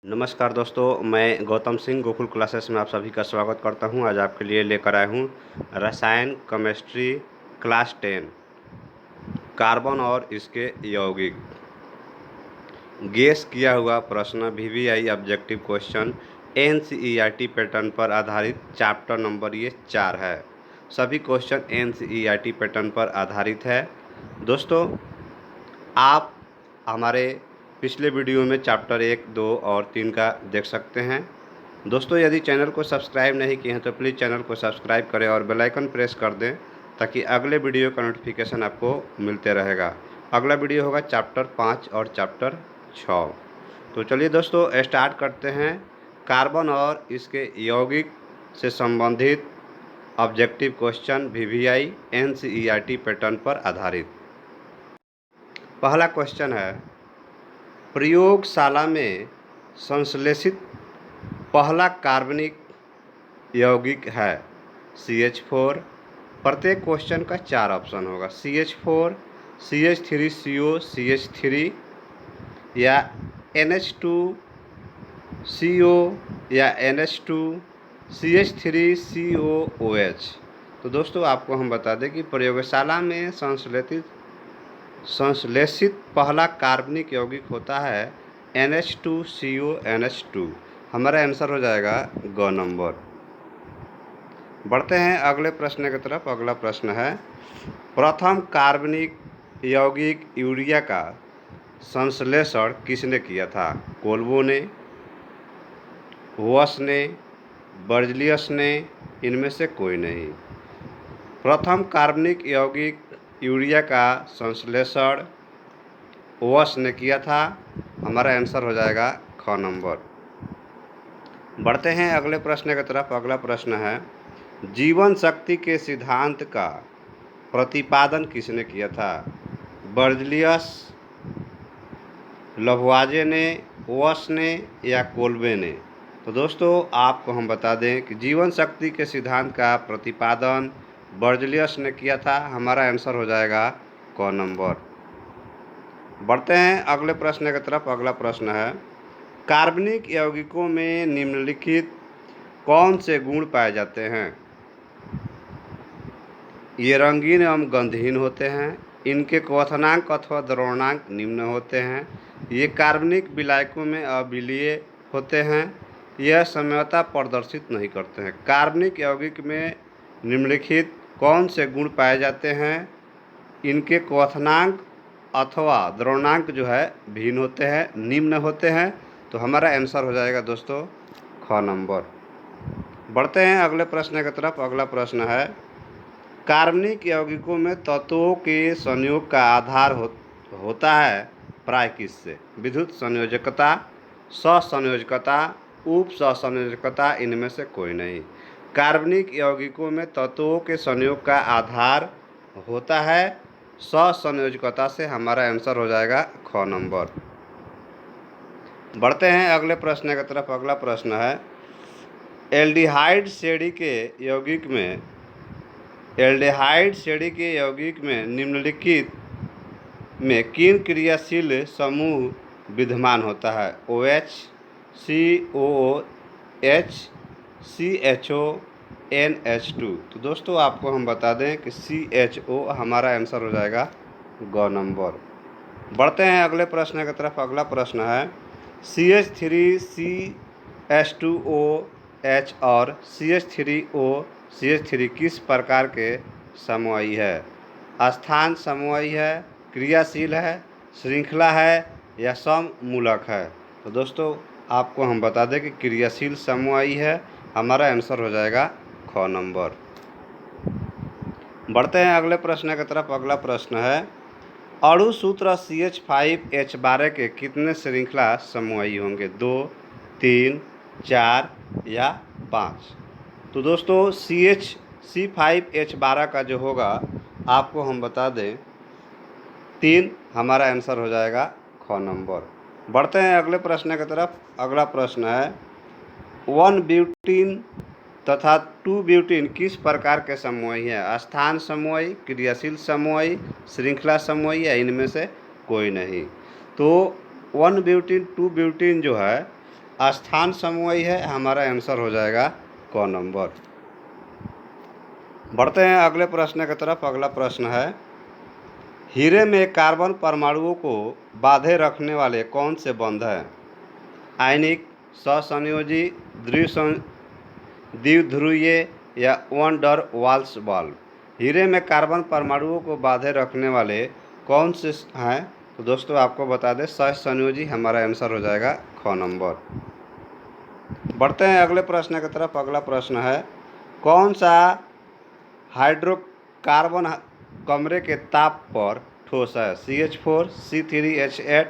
नमस्कार दोस्तों, मैं गौतम सिंह गोकुल क्लासेस में आप सभी का स्वागत करता हूं। आज आपके लिए लेकर आया हूं रसायन केमिस्ट्री क्लास 10 कार्बन और इसके यौगिक। गेस किया हुआ प्रश्न VVI objective question NCERT pattern पर आधारित चैप्टर नंबर ये 4 है। सभी क्वेश्चन एनसीईआरटी पैटर्न पर आधारित है। दोस्तों, आप हमारे पिछले वीडियो में चैप्टर 1, 2 और 3 का देख सकते हैं। दोस्तों, यदि चैनल को सब्सक्राइब नहीं किए हैं तो प्लीज़ चैनल को सब्सक्राइब करें और बेल आइकन प्रेस कर दें ताकि अगले वीडियो का नोटिफिकेशन आपको मिलते रहेगा। अगला वीडियो होगा चैप्टर 5 और चैप्टर 6। तो चलिए दोस्तों, स्टार्ट करते हैं कार्बन और इसके यौगिक से संबंधित objective question VVI NCERT pattern पर आधारित। पहला क्वेश्चन है, प्रयोगशाला में संश्लेषित पहला कार्बनिक यौगिक है CH4। प्रत्येक क्वेश्चन का 4 ऑप्शन होगा, CH4, CH3CO CH3 या NH2CO या NH2 CH3COOH। तो दोस्तों, आपको हम बता दें कि प्रयोगशाला में संश्लेषित पहला कार्बनिक यौगिक होता है NH2CO NH2। हमारा आंसर हो जाएगा ग नंबर। बढ़ते हैं अगले प्रश्न की तरफ। अगला प्रश्न है, प्रथम कार्बनिक यौगिक यूरिया का संश्लेषण किसने किया था? कोल्बो ने, वॉश ने, बर्जलियस ने, इनमें से कोई नहीं। प्रथम कार्बनिक यौगिक यूरिया का संश्लेषण वॉश ने किया था। हमारा आंसर हो जाएगा ख नंबर। बढ़ते हैं अगले प्रश्न की तरफ। अगला प्रश्न है, जीवन शक्ति के सिद्धांत का प्रतिपादन किसने किया था? बर्जलियस, लवॉजे ने, वॉश ने या कोल्बे ने? तो दोस्तों, आपको हम बता दें कि जीवन शक्ति के सिद्धांत का प्रतिपादन बर्जलियस ने किया था। हमारा आंसर हो जाएगा क नंबर। बढ़ते हैं अगले प्रश्न की तरफ। अगला प्रश्न है, कार्बनिक यौगिकों में निम्नलिखित कौन से गुण पाए जाते हैं? ये रंगीन एवं गंधहीन होते हैं, इनके क्वथनांक अथवा द्रवणांक निम्न होते हैं, ये कार्बनिक विलायकों में अविलीय होते हैं, यह साम्यता प्रदर्शित नहीं करते हैं। कार्बनिक यौगिक में निम्नलिखित कौन से गुण पाए जाते हैं? इनके क्वथनांक अथवा द्रवणांक जो है भिन्न होते हैं, निम्न होते हैं। तो हमारा आंसर हो जाएगा दोस्तों ख नंबर। बढ़ते हैं अगले प्रश्न की तरफ। अगला प्रश्न है, कार्बनिक यौगिकों में तत्वों के संयोग का आधार होता है प्राय किससे? विद्युत संयोजकता, सहसंयोजकता, उप सहसंयोजकता, इनमें से कोई नहीं। कार्बनिक यौगिकों में तत्वों के संयोग का आधार होता है सहसंयोजकता से। हमारा आंसर हो जाएगा ख नंबर। बढ़ते हैं अगले प्रश्न की तरफ। अगला प्रश्न है, एल्डिहाइड श्रेणी के यौगिक में निम्नलिखित में किन क्रियाशील समूह विद्यमान होता है? OH, COOH, CHO, NH2। तो दोस्तों, आपको हम बता दें कि CHO हमारा आंसर हो जाएगा ग नंबर। बढ़ते हैं अगले प्रश्न की तरफ। अगला प्रश्न है, CH3CH2OH और CH3O किस प्रकार के समवायी है? स्थान समवायी है, क्रियाशील है, श्रृंखला है या सममूलक है? तो दोस्तों, आपको हम बता दें कि क्रियाशील समवायी है। हमारा आंसर हो जाएगा ख नंबर। बढ़ते हैं अगले प्रश्न की तरफ। अगला प्रश्न है, अणु सूत्र CH5H12 के कितने श्रृंखला समवायी होंगे? 2, 3, 4 या 5? तो दोस्तों, C5H12 का जो होगा आपको हम बता दें 3। हमारा आंसर हो जाएगा ख नंबर। बढ़ते हैं अगले प्रश्न की तरफ। अगला प्रश्न है, 1 ब्यूटीन तथा 2 ब्यूटीन किस प्रकार के समूही है? स्थान समूही, क्रियाशील समूही, श्रृंखला समूही या इनमें से कोई नहीं। तो 1 ब्यूटीन 2 ब्यूटीन जो है स्थान समूह है, हमारा आंसर हो जाएगा क नंबर। बढ़ते हैं अगले प्रश्न की तरफ। अगला प्रश्न है, हीरे में कार्बन परमाणुओं को बांधे रखने वाले कौन से बंध हैं? आयनिक, सहसंयोजी, द्विध्रुवीय या वन डर वाल्स बल्ब। हीरे में कार्बन परमाणुओं को बांधे रखने वाले कौन से हैं? तो दोस्तों आपको बता दें, सहसंयोजी हमारा आंसर हो जाएगा ख नंबर। बढ़ते हैं अगले प्रश्न की तरफ। अगला प्रश्न है, कौन सा हाइड्रोकार्बन कमरे के ताप पर ठोस है? CH4, C3H8,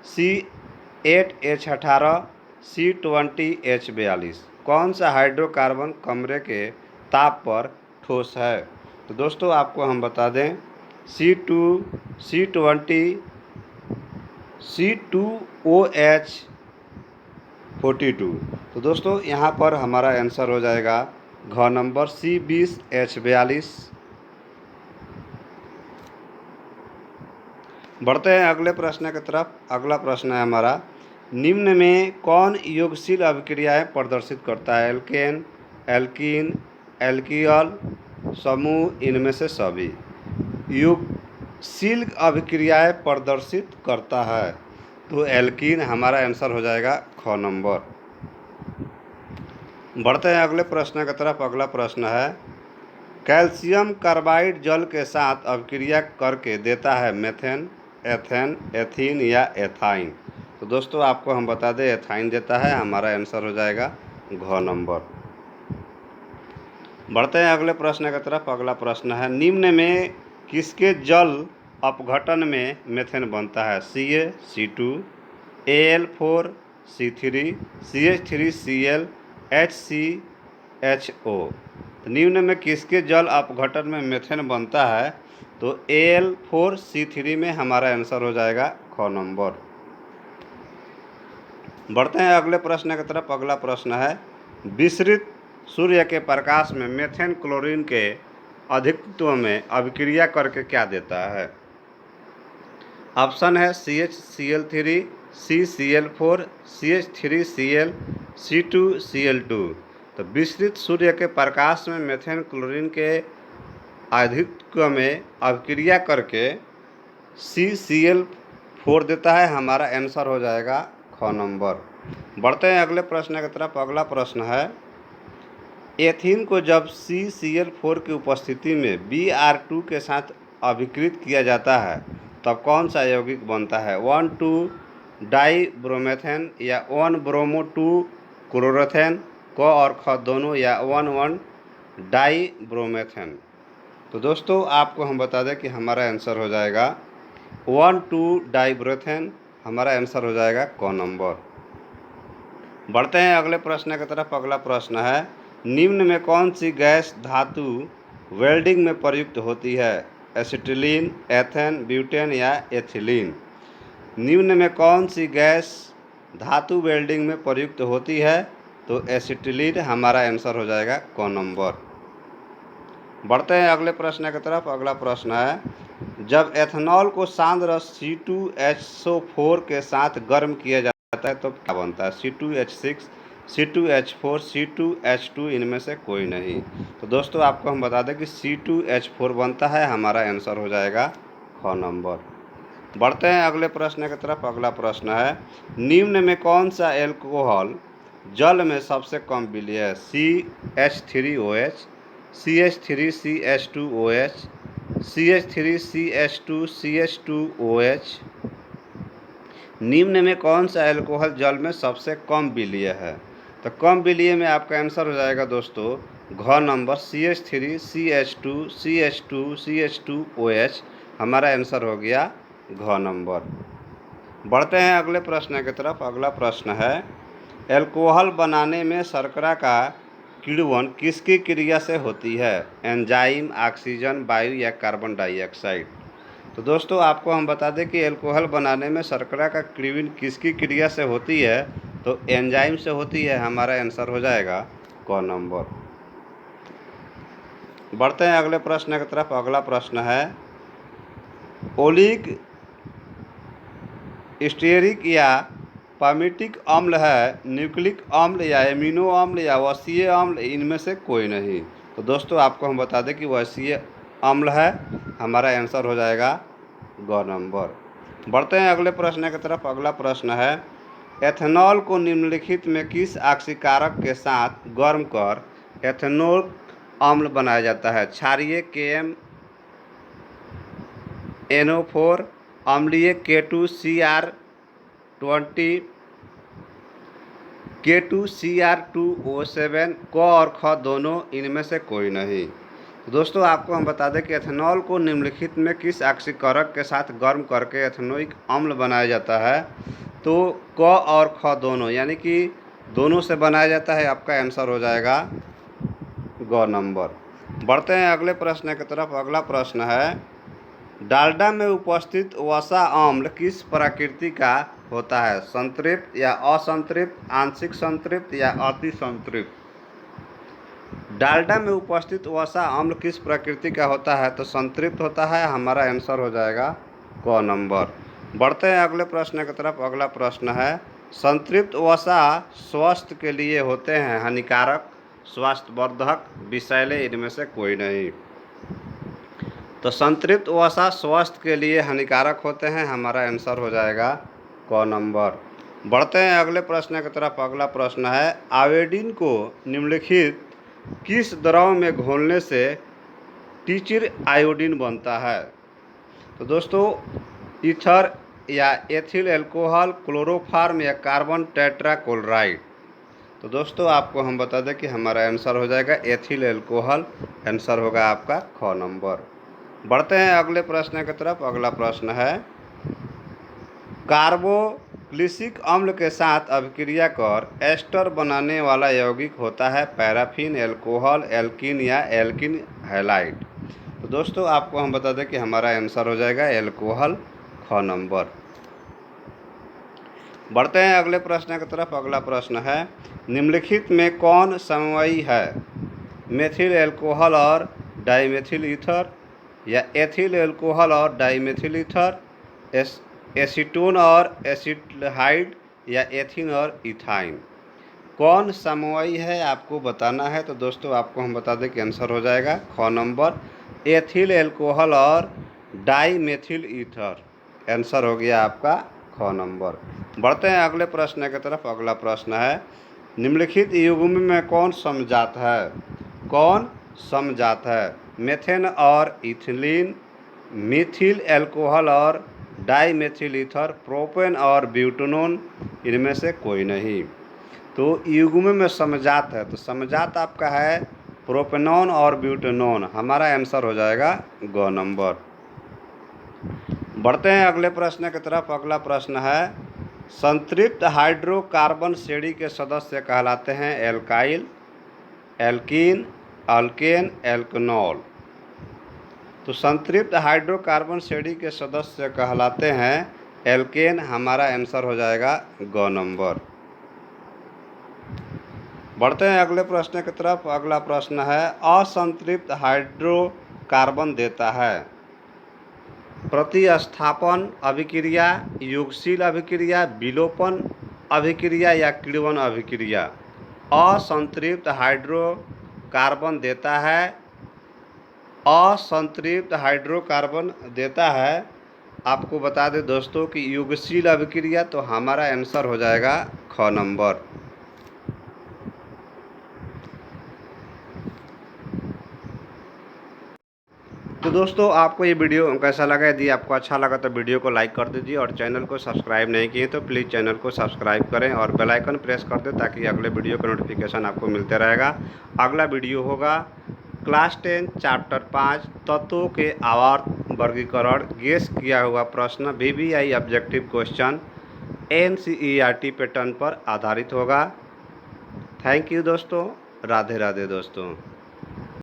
C8H18, C20H42। कौन सा हाइड्रोकार्बन कमरे के ताप पर ठोस है? तो दोस्तों आपको हम बता दें, C2, C20, C2OH42। तो दोस्तों यहाँ पर हमारा आंसर हो जाएगा घ नंबर, C20H42। बढ़ते हैं अगले प्रश्न की तरफ। अगला प्रश्न है हमारा, निम्न में कौन योगशील अभिक्रियाएं प्रदर्शित करता है? एल्केन, एल्कीन, एल्कील समूह, इनमें से सभी। योगशील अभिक्रियाएं प्रदर्शित करता है तो एल्कीन हमारा आंसर हो जाएगा ख नंबर। बढ़ते हैं अगले प्रश्न की तरफ। अगला प्रश्न है, कैल्शियम कार्बाइड जल के साथ अभिक्रिया करके देता है मेथेन, एथेन, एथीन या एथाइन। तो दोस्तों आपको हम बता दें, एथाइन देता है, हमारा आंसर हो जाएगा घ नंबर। बढ़ते हैं अगले प्रश्न की तरफ। अगला प्रश्न है, निम्न में किसके जल अपघटन में मेथेन बनता है? Ca, C2, Al4, C3, CH3Cl, HCHO। तो निम्न में किसके जल अपघटन में मेथेन बनता है? तो Al4C3 में हमारा आंसर हो जाएगा ख नंबर। बढ़ते हैं अगले प्रश्न की तरफ। अगला प्रश्न है, विसरित सूर्य के प्रकाश में मेथेन क्लोरीन के अधिकत्व में अभिक्रिया करके क्या देता है? ऑप्शन है CHCl3, CCl4, CH3Cl, C2Cl2। तो विसरित सूर्य के प्रकाश में मेथेन क्लोरीन के अधिकत्व में अभिक्रिया करके CCl4 देता है, हमारा आंसर हो जाएगा ख नंबर। बढ़ते हैं अगले प्रश्न की तरफ। अगला प्रश्न है, एथीन को जब CCl4 की उपस्थिति में Br2 के साथ अभिकृत किया जाता है तब कौन सा यौगिक बनता है? 1,2 डाइब्रोमेथेन या 1-ब्रोमो-2 क्लोरोथेन, क और ख दोनों, या 1,1 डाइब्रोमेथेन। तो दोस्तों आपको हम बता दें कि हमारा आंसर हो जाएगा 1,2 डाइब्रोमेथेन, हमारा आंसर हो जाएगा क नंबर। बढ़ते हैं अगले प्रश्न की तरफ। अगला प्रश्न है, निम्न में कौन सी गैस धातु वेल्डिंग में प्रयुक्त होती है? एसिटिलीन, एथेन, ब्यूटेन या एथिलीन। निम्न में कौन सी गैस धातु वेल्डिंग में प्रयुक्त होती है? तो एसिटिलीन हमारा आंसर हो जाएगा क नंबर। बढ़ते हैं अगले प्रश्न की तरफ। अगला प्रश्न है, जब एथेनॉल को सांद्र C2H4 के साथ गर्म किया जाता है तो क्या बनता है? C2H6, C2H4, C2H2, इनमें से कोई नहीं। तो दोस्तों आपको हम बता दें कि C2H4 बनता है, हमारा आंसर हो जाएगा ख नंबर। बढ़ते हैं अगले प्रश्न की तरफ। अगला प्रश्न है, निम्न में कौन सा एल्कोहल जल में सबसे कम विलीय है? CH3OH, CH3CH2OH, CH3CH2, CH2OH। निम्न में कौन सा एल्कोहल जल में सबसे कम विलीय है? तो कम विलीय में आपका आंसर हो जाएगा दोस्तों घ number, CH3, CH2, CH2, CH2OH, हमारा आंसर हो गया घ नंबर। बढ़ते हैं अगले प्रश्न की तरफ। अगला प्रश्न है, एल्कोहल बनाने में शर्करा का किण्वन किसकी क्रिया से होती है? एंजाइम, ऑक्सीजन, वायु या कार्बन डाइऑक्साइड। तो दोस्तों आपको हम बता दें कि एल्कोहल बनाने में शर्करा का किण्वन किसकी क्रिया से होती है? तो एंजाइम से होती है, हमारा आंसर हो जाएगा क नंबर। बढ़ते हैं अगले प्रश्न की तरफ। अगला प्रश्न है, ओलिक स्टीयरिक या पामिटिक अम्ल है, न्यूक्लिक अम्ल या एमिनो अम्ल या वसीय अम्ल, इनमें से कोई नहीं। तो दोस्तों आपको हम बता दें कि वसीय अम्ल है, हमारा आंसर हो जाएगा ग नंबर। बढ़ते हैं अगले प्रश्न की तरफ। अगला प्रश्न है, एथेनॉल को निम्नलिखित में किस ऑक्सीकारक के साथ गर्म कर एथेनॉल अम्ल बनाया जाता है? क्षारीय KMnO4, अम्लीय K2Cr20, K2Cr2O7, क और ख दोनों, इनमें से कोई नहीं। तो दोस्तों आपको हम बता दें कि एथेनॉल को निम्नलिखित में किस ऑक्सीकारक के साथ गर्म करके एथेनोइक अम्ल बनाया जाता है? तो क और ख दोनों, यानी कि दोनों से बनाया जाता है। आपका आंसर हो जाएगा ग नंबर। बढ़ते हैं अगले प्रश्न की तरफ। अगला प्रश्न है, डालडा में उपस्थित वसा अम्ल किस प्रकृति का होता है? संतृप्त या असंतृप्त, आंशिक संतृप्त या अति संतृप्त? डालडा में उपस्थित वसा अम्ल किस प्रकृति का होता है? तो संतृप्त होता है। हमारा आंसर हो जाएगा क नंबर। बढ़ते हैं अगले प्रश्न की तरफ। अगला प्रश्न है, संतृप्त वसा स्वास्थ्य के लिए होते हैं हानिकारक, स्वास्थ्यवर्धक, विषैले, इनमें से कोई नहीं। तो संतृप्त वसा स्वास्थ्य के लिए हानिकारक होते हैं। हमारा आंसर हो जाएगा क नंबर। बढ़ते हैं अगले प्रश्न की तरफ। अगला प्रश्न है, आयोडीन को निम्नलिखित किस द्रव में घोलने से टीचिर आयोडीन बनता है? तो दोस्तों ईथर या एथिल अल्कोहल, क्लोरोफॉर्म या कार्बन टेट्राक्लोराइड? तो दोस्तों आपको हम बता दें कि हमारा आंसर हो जाएगा एथिल अल्कोहल। आंसर होगा आपका ख नंबर। बढ़ते हैं अगले प्रश्न की तरफ। अगला प्रश्न है, कार्बोक्सिलिक अम्ल के साथ अभिक्रिया कर एस्टर बनाने वाला यौगिक होता है पैराफिन, अल्कोहल, एल्कीन या एल्कीन हैलाइड? तो दोस्तों आपको हम बता दें कि हमारा आंसर हो जाएगा एल्कोहल, ख नंबर। बढ़ते हैं अगले प्रश्न की तरफ। अगला प्रश्न है, निम्नलिखित में कौन समवायी है? मेथिल अल्कोहल और डाइमेथिल ईथर, या एथिल अल्कोहल और डाइमेथिल ईथर, एसीटोन और एसिटहाइड, या एथीन और इथाइन? कौन समवायी है आपको बताना है। तो दोस्तों आपको हम बता दें कि आंसर हो जाएगा ख नंबर, एथिल अल्कोहल और डाइमेथिल ईथर। आंसर हो गया आपका ख नंबर। बढ़ते हैं अगले प्रश्न की तरफ। अगला प्रश्न है, निम्नलिखित युग्म में कौन समजात है? कौन समजात है? मेथेन और इथिलीन, मिथिल अल्कोहल और डाइमेथिल ईथर, प्रोपेन और ब्यूटेनॉन, इनमें से कोई नहीं। तो युग्म में समजात है, तो समजात आपका है प्रोपेनॉन और ब्यूटेनॉन। हमारा आंसर हो जाएगा ग नंबर। बढ़ते हैं अगले प्रश्न की तरफ। अगला प्रश्न है, संतृप्त हाइड्रोकार्बन श्रेणी के सदस्य कहलाते हैं एल्काइल, एल्कीन, अल्केन, एल्कनॉल? तो संतृप्त हाइड्रोकार्बन श्रेणी के सदस्य कहलाते हैं एल्केन। हमारा आंसर हो जाएगा ग नंबर। बढ़ते हैं अगले प्रश्न की तरफ। अगला प्रश्न है, असंतृप्त हाइड्रोकार्बन देता है प्रतिस्थापन अभिक्रिया, युगशील अभिक्रिया, विलोपन अभिक्रिया या किण्वन अभिक्रिया? असंतृप्त हाइड्रोकार्बन देता है, असंतृप्त हाइड्रोकार्बन देता है। आपको बता दें दोस्तों कि युगशील अभिक्रिया। तो हमारा आंसर हो जाएगा ख नंबर। तो दोस्तों आपको ये वीडियो कैसा लगा? यदि आपको अच्छा लगा तो वीडियो को लाइक कर दीजिए, और चैनल को सब्सक्राइब नहीं किए तो प्लीज़ चैनल को सब्सक्राइब करें और बेल आइकन प्रेस कर दें, ताकि अगले वीडियो का नोटिफिकेशन आपको मिलते रहेगा। अगला वीडियो होगा क्लास 10 चैप्टर 5 तत्वों के आवर्त वर्गीकरण, गेस किया हुआ प्रश्न, VVI objective question, NCERT pattern पर आधारित होगा। थैंक यू दोस्तों। राधे राधे दोस्तों।